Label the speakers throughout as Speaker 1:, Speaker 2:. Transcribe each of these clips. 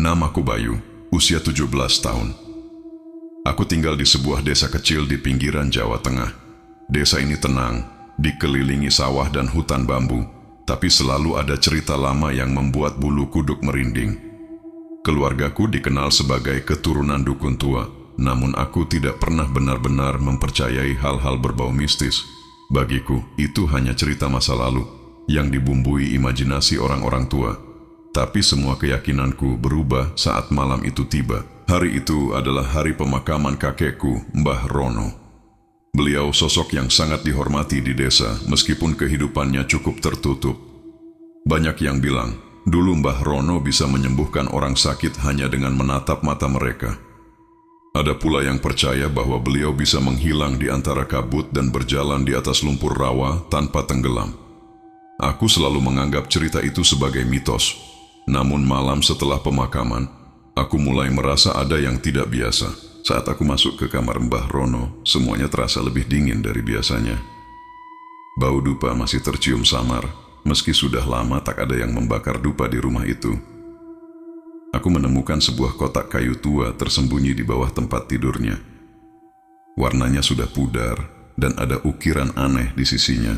Speaker 1: Namaku Bayu, usia 17 tahun. Aku tinggal di sebuah desa kecil di pinggiran Jawa Tengah. Desa ini tenang, dikelilingi sawah dan hutan bambu, tapi selalu ada cerita lama yang membuat bulu kuduk merinding. Keluargaku dikenal sebagai keturunan dukun tua, namun aku tidak pernah benar-benar mempercayai hal-hal berbau mistis. Bagiku, itu hanya cerita masa lalu yang dibumbui imajinasi orang-orang tua. Tapi semua keyakinanku berubah saat malam itu tiba. Hari itu adalah hari pemakaman kakekku, Mbah Rono. Beliau sosok yang sangat dihormati di desa, meskipun kehidupannya cukup tertutup. Banyak yang bilang, dulu Mbah Rono bisa menyembuhkan orang sakit hanya dengan menatap mata mereka. Ada pula yang percaya bahwa beliau bisa menghilang di antara kabut dan berjalan di atas lumpur rawa tanpa tenggelam. Aku selalu menganggap cerita itu sebagai mitos. Namun malam setelah pemakaman, aku mulai merasa ada yang tidak biasa. Saat aku masuk ke kamar Mbah Rono, semuanya terasa lebih dingin dari biasanya. Bau dupa masih tercium samar, meski sudah lama tak ada yang membakar dupa di rumah itu. Aku menemukan sebuah kotak kayu tua tersembunyi di bawah tempat tidurnya. Warnanya sudah pudar dan ada ukiran aneh di sisinya.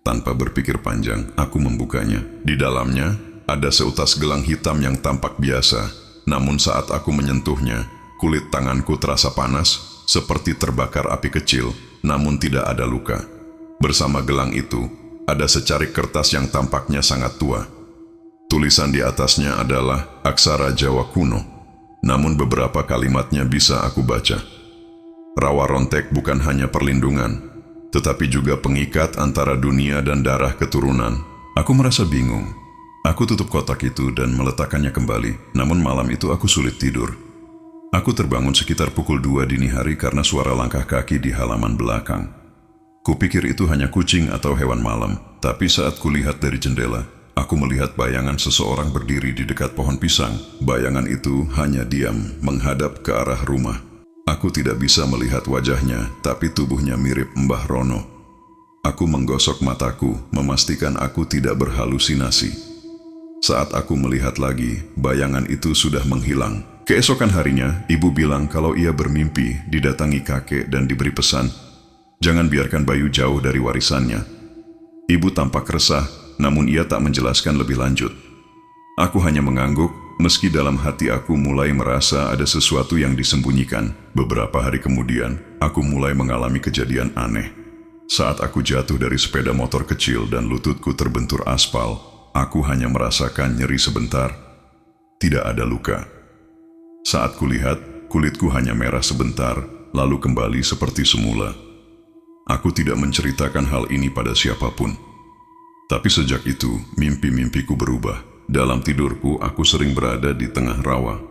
Speaker 1: Tanpa berpikir panjang, aku membukanya. Di dalamnya ada seutas gelang hitam yang tampak biasa, namun saat aku menyentuhnya, kulit tanganku terasa panas, seperti terbakar api kecil, namun tidak ada luka. Bersama gelang itu, ada secarik kertas yang tampaknya sangat tua. Tulisan di atasnya adalah aksara Jawa kuno, namun beberapa kalimatnya bisa aku baca. Rawa rontek bukan hanya perlindungan, tetapi juga pengikat antara dunia dan darah keturunan. Aku merasa bingung. Aku tutup kotak itu dan meletakkannya kembali, namun malam itu aku sulit tidur. Aku terbangun sekitar pukul 2 dini hari karena suara langkah kaki di halaman belakang. Kupikir itu hanya kucing atau hewan malam, tapi saat kulihat dari jendela, aku melihat bayangan seseorang berdiri di dekat pohon pisang. Bayangan itu hanya diam, menghadap ke arah rumah. Aku tidak bisa melihat wajahnya, tapi tubuhnya mirip Mbah Rono. Aku menggosok mataku, memastikan aku tidak berhalusinasi. Saat aku melihat lagi, bayangan itu sudah menghilang. Keesokan harinya, ibu bilang kalau ia bermimpi didatangi kakek dan diberi pesan, jangan biarkan Bayu jauh dari warisannya. Ibu tampak resah, namun ia tak menjelaskan lebih lanjut. Aku hanya mengangguk, meski dalam hati aku mulai merasa ada sesuatu yang disembunyikan. Beberapa hari kemudian, aku mulai mengalami kejadian aneh. Saat aku jatuh dari sepeda motor kecil dan lututku terbentur aspal, aku hanya merasakan nyeri sebentar. Tidak ada luka. Saat kulihat, kulitku hanya merah sebentar, lalu kembali seperti semula. Aku tidak menceritakan hal ini pada siapapun. Tapi sejak itu, mimpi-mimpiku berubah. Dalam tidurku, aku sering berada di tengah rawa.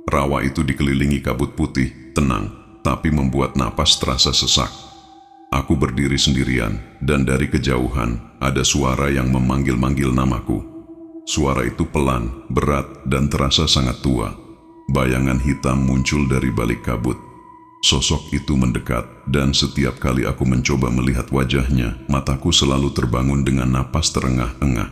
Speaker 1: Rawa itu dikelilingi kabut putih, tenang, tapi membuat napas terasa sesak. Aku berdiri sendirian, dan dari kejauhan ada suara yang memanggil-manggil namaku. Suara itu pelan, berat, dan terasa sangat tua. Bayangan hitam muncul dari balik kabut. Sosok itu mendekat, dan setiap kali aku mencoba melihat wajahnya, mataku selalu terbangun dengan napas terengah-engah.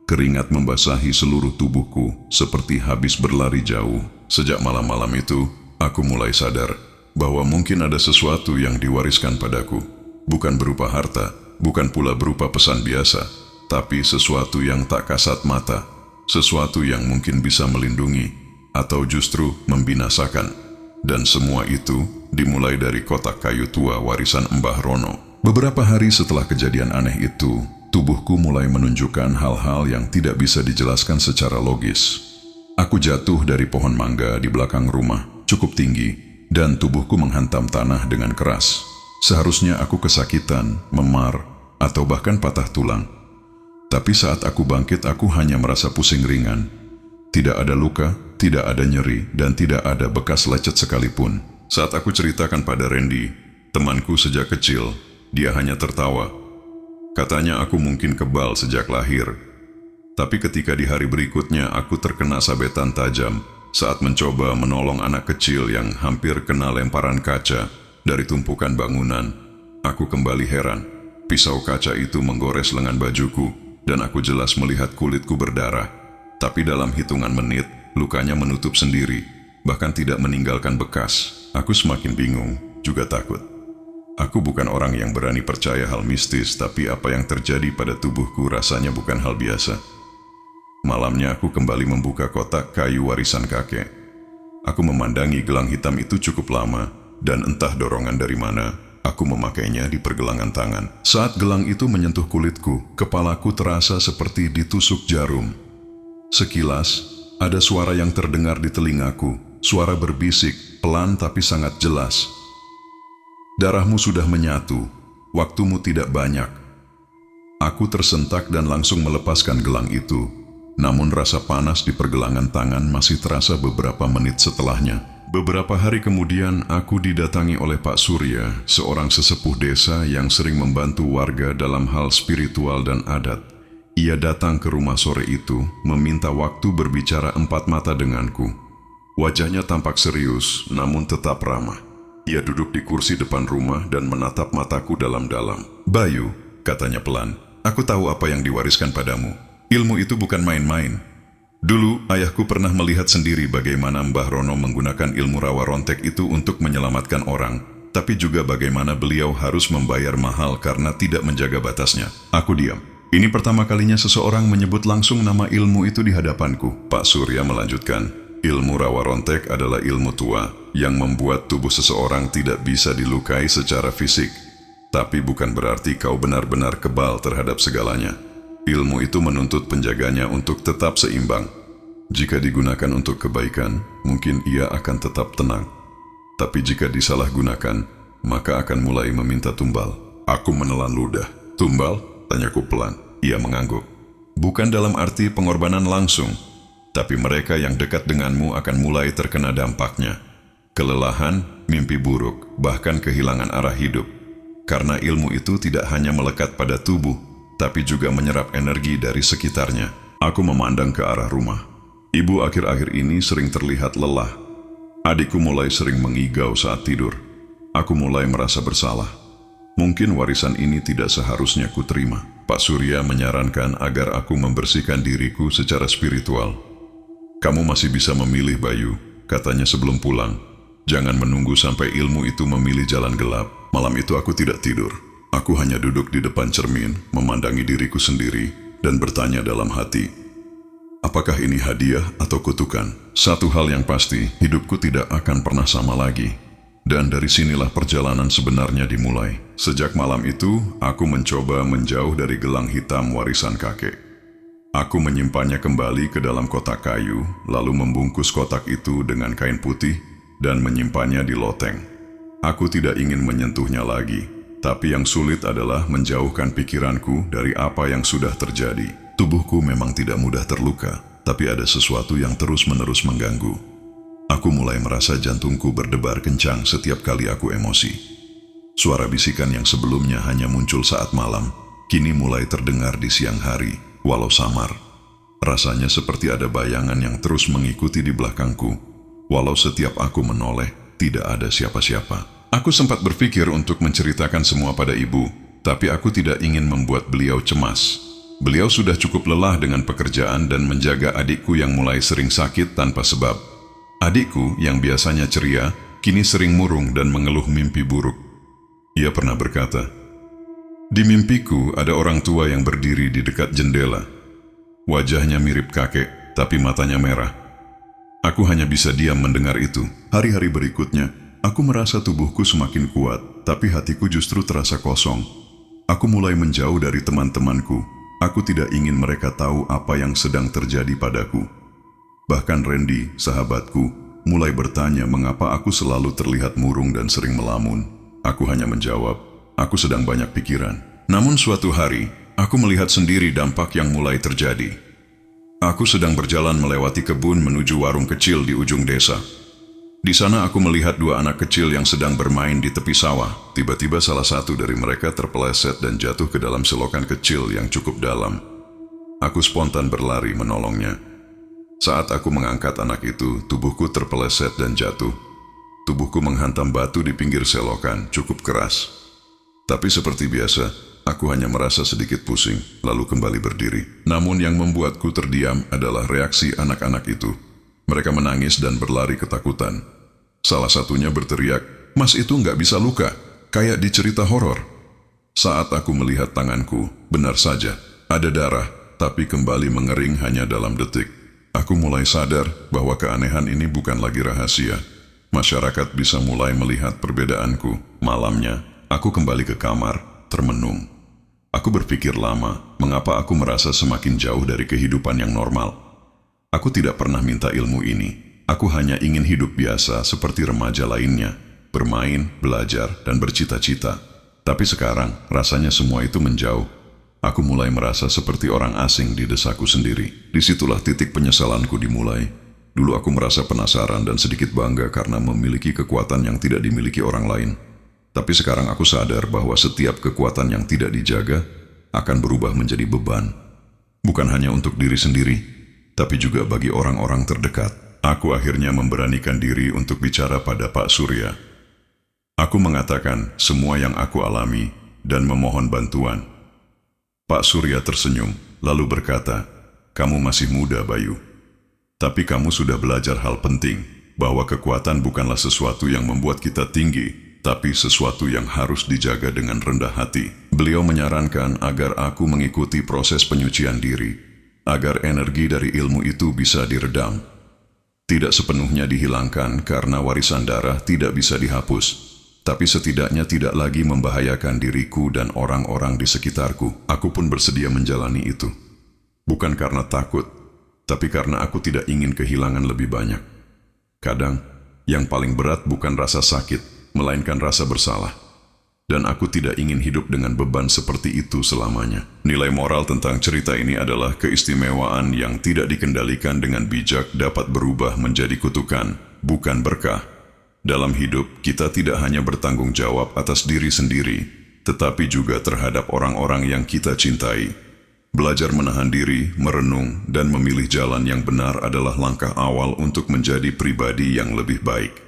Speaker 1: Keringat membasahi seluruh tubuhku, seperti habis berlari jauh. Sejak malam-malam itu, aku mulai sadar bahwa mungkin ada sesuatu yang diwariskan padaku. Bukan berupa harta, bukan pula berupa pesan biasa, tapi sesuatu yang tak kasat mata, sesuatu yang mungkin bisa melindungi, atau justru membinasakan. Dan semua itu dimulai dari kotak kayu tua warisan Mbah Rono. Beberapa hari setelah kejadian aneh itu, tubuhku mulai menunjukkan hal-hal yang tidak bisa dijelaskan secara logis. Aku jatuh dari pohon mangga di belakang rumah, cukup tinggi, dan tubuhku menghantam tanah dengan keras. Seharusnya aku kesakitan, memar, atau bahkan patah tulang. Tapi saat aku bangkit, aku hanya merasa pusing ringan. Tidak ada luka, tidak ada nyeri, dan tidak ada bekas lecet sekalipun. Saat aku ceritakan pada Randy, temanku sejak kecil, dia hanya tertawa. Katanya aku mungkin kebal sejak lahir. Tapi ketika di hari berikutnya aku terkena sabetan tajam saat mencoba menolong anak kecil yang hampir kena lemparan kaca dari tumpukan bangunan, aku kembali heran. Pisau kaca itu menggores lengan bajuku, dan aku jelas melihat kulitku berdarah. Tapi dalam hitungan menit, lukanya menutup sendiri, bahkan tidak meninggalkan bekas. Aku semakin bingung, juga takut. Aku bukan orang yang berani percaya hal mistis, tapi apa yang terjadi pada tubuhku rasanya bukan hal biasa. Malamnya aku kembali membuka kotak kayu warisan kakek. Aku memandangi gelang hitam itu cukup lama, dan entah dorongan dari mana, aku memakainya di pergelangan tangan. Saat gelang itu menyentuh kulitku, kepalaku terasa seperti ditusuk jarum. Sekilas, ada suara yang terdengar di telingaku, suara berbisik, pelan tapi sangat jelas. Darahmu sudah menyatu, waktumu tidak banyak. Aku tersentak dan langsung melepaskan gelang itu. Namun rasa panas di pergelangan tangan masih terasa beberapa menit setelahnya. Beberapa hari kemudian aku didatangi oleh Pak Surya, seorang sesepuh desa yang sering membantu warga dalam hal spiritual dan adat. Ia datang ke rumah sore itu, meminta waktu berbicara empat mata denganku. Wajahnya tampak serius, namun tetap ramah. Ia duduk di kursi depan rumah dan menatap mataku dalam-dalam. "Bayu," katanya pelan, "aku tahu apa yang diwariskan padamu. Ilmu itu bukan main-main. Dulu, ayahku pernah melihat sendiri bagaimana Mbah Rono menggunakan ilmu rawa rontek itu untuk menyelamatkan orang, tapi juga bagaimana beliau harus membayar mahal karena tidak menjaga batasnya." Aku diam. Ini pertama kalinya seseorang menyebut langsung nama ilmu itu di hadapanku. Pak Surya melanjutkan, "Ilmu rawa rontek adalah ilmu tua yang membuat tubuh seseorang tidak bisa dilukai secara fisik. Tapi bukan berarti kau benar-benar kebal terhadap segalanya. Ilmu itu menuntut penjaganya untuk tetap seimbang. Jika digunakan untuk kebaikan, mungkin ia akan tetap tenang. Tapi jika disalahgunakan, maka akan mulai meminta tumbal." Aku menelan ludah. "Tumbal?" tanyaku pelan. Ia mengangguk. "Bukan dalam arti pengorbanan langsung, tapi mereka yang dekat denganmu akan mulai terkena dampaknya. Kelelahan, mimpi buruk, bahkan kehilangan arah hidup. Karena ilmu itu tidak hanya melekat pada tubuh, tapi juga menyerap energi dari sekitarnya." Aku memandang ke arah rumah. Ibu akhir-akhir ini sering terlihat lelah. Adikku mulai sering mengigau saat tidur. Aku mulai merasa bersalah. Mungkin warisan ini tidak seharusnya kuterima. Pak Surya menyarankan agar aku membersihkan diriku secara spiritual. "Kamu masih bisa memilih, Bayu," katanya sebelum pulang. "Jangan menunggu sampai ilmu itu memilih jalan gelap." Malam itu aku tidak tidur. Aku hanya duduk di depan cermin, memandangi diriku sendiri, dan bertanya dalam hati, apakah ini hadiah atau kutukan? Satu hal yang pasti, hidupku tidak akan pernah sama lagi. Dan dari sinilah perjalanan sebenarnya dimulai. Sejak malam itu, aku mencoba menjauh dari gelang hitam warisan kakek. Aku menyimpannya kembali ke dalam kotak kayu, lalu membungkus kotak itu dengan kain putih, dan menyimpannya di loteng. Aku tidak ingin menyentuhnya lagi. Tapi yang sulit adalah menjauhkan pikiranku dari apa yang sudah terjadi. Tubuhku memang tidak mudah terluka, tapi ada sesuatu yang terus-menerus mengganggu. Aku mulai merasa jantungku berdebar kencang setiap kali aku emosi. Suara bisikan yang sebelumnya hanya muncul saat malam, kini mulai terdengar di siang hari, walau samar. Rasanya seperti ada bayangan yang terus mengikuti di belakangku, walau setiap aku menoleh, tidak ada siapa-siapa. Aku sempat berpikir untuk menceritakan semua pada ibu, tapi aku tidak ingin membuat beliau cemas. Beliau sudah cukup lelah dengan pekerjaan dan menjaga adikku yang mulai sering sakit tanpa sebab. Adikku yang biasanya ceria, kini sering murung dan mengeluh mimpi buruk. Ia pernah berkata, "Di mimpiku ada orang tua yang berdiri di dekat jendela. Wajahnya mirip kakek, tapi matanya merah. Aku hanya bisa diam mendengar itu. Hari-hari berikutnya, aku merasa tubuhku semakin kuat, tapi hatiku justru terasa kosong. Aku mulai menjauh dari teman-temanku. Aku tidak ingin mereka tahu apa yang sedang terjadi padaku. Bahkan Randy, sahabatku, mulai bertanya mengapa aku selalu terlihat murung dan sering melamun. Aku hanya menjawab, aku sedang banyak pikiran. Namun suatu hari, aku melihat sendiri dampak yang mulai terjadi. Aku sedang berjalan melewati kebun menuju warung kecil di ujung desa. Di sana aku melihat dua anak kecil yang sedang bermain di tepi sawah. Tiba-tiba salah satu dari mereka terpeleset dan jatuh ke dalam selokan kecil yang cukup dalam. Aku spontan berlari menolongnya. Saat aku mengangkat anak itu, tubuhku terpeleset dan jatuh. Tubuhku menghantam batu di pinggir selokan, cukup keras. Tapi seperti biasa, aku hanya merasa sedikit pusing, lalu kembali berdiri. Namun yang membuatku terdiam adalah reaksi anak-anak itu. Mereka menangis dan berlari ketakutan. Salah satunya berteriak, "Mas itu nggak bisa luka, kayak di cerita horor." Saat aku melihat tanganku, benar saja, ada darah, tapi kembali mengering hanya dalam detik. Aku mulai sadar bahwa keanehan ini bukan lagi rahasia. Masyarakat bisa mulai melihat perbedaanku. Malamnya, aku kembali ke kamar, termenung. Aku berpikir lama, mengapa aku merasa semakin jauh dari kehidupan yang normal. Aku tidak pernah minta ilmu ini. Aku hanya ingin hidup biasa seperti remaja lainnya, bermain, belajar, dan bercita-cita. Tapi sekarang, rasanya semua itu menjauh. Aku mulai merasa seperti orang asing di desaku sendiri. Disitulah titik penyesalanku dimulai. Dulu aku merasa penasaran dan sedikit bangga karena memiliki kekuatan yang tidak dimiliki orang lain. Tapi sekarang aku sadar bahwa setiap kekuatan yang tidak dijaga akan berubah menjadi beban. Bukan hanya untuk diri sendiri, tapi juga bagi orang-orang terdekat. Aku akhirnya memberanikan diri untuk bicara pada Pak Surya. Aku mengatakan semua yang aku alami dan memohon bantuan. Pak Surya tersenyum, lalu berkata, "Kamu masih muda, Bayu. Tapi kamu sudah belajar hal penting, bahwa kekuatan bukanlah sesuatu yang membuat kita tinggi, tapi sesuatu yang harus dijaga dengan rendah hati." Beliau menyarankan agar aku mengikuti proses penyucian diri, agar energi dari ilmu itu bisa diredam. Tidak sepenuhnya dihilangkan karena warisan darah tidak bisa dihapus, tapi setidaknya tidak lagi membahayakan diriku dan orang-orang di sekitarku. Aku pun bersedia menjalani itu. Bukan karena takut, tapi karena aku tidak ingin kehilangan lebih banyak. Kadang, yang paling berat bukan rasa sakit, melainkan rasa bersalah. Dan aku tidak ingin hidup dengan beban seperti itu selamanya. Nilai moral tentang cerita ini adalah keistimewaan yang tidak dikendalikan dengan bijak dapat berubah menjadi kutukan, bukan berkah. Dalam hidup, kita tidak hanya bertanggung jawab atas diri sendiri, tetapi juga terhadap orang-orang yang kita cintai. Belajar menahan diri, merenung, dan memilih jalan yang benar adalah langkah awal untuk menjadi pribadi yang lebih baik.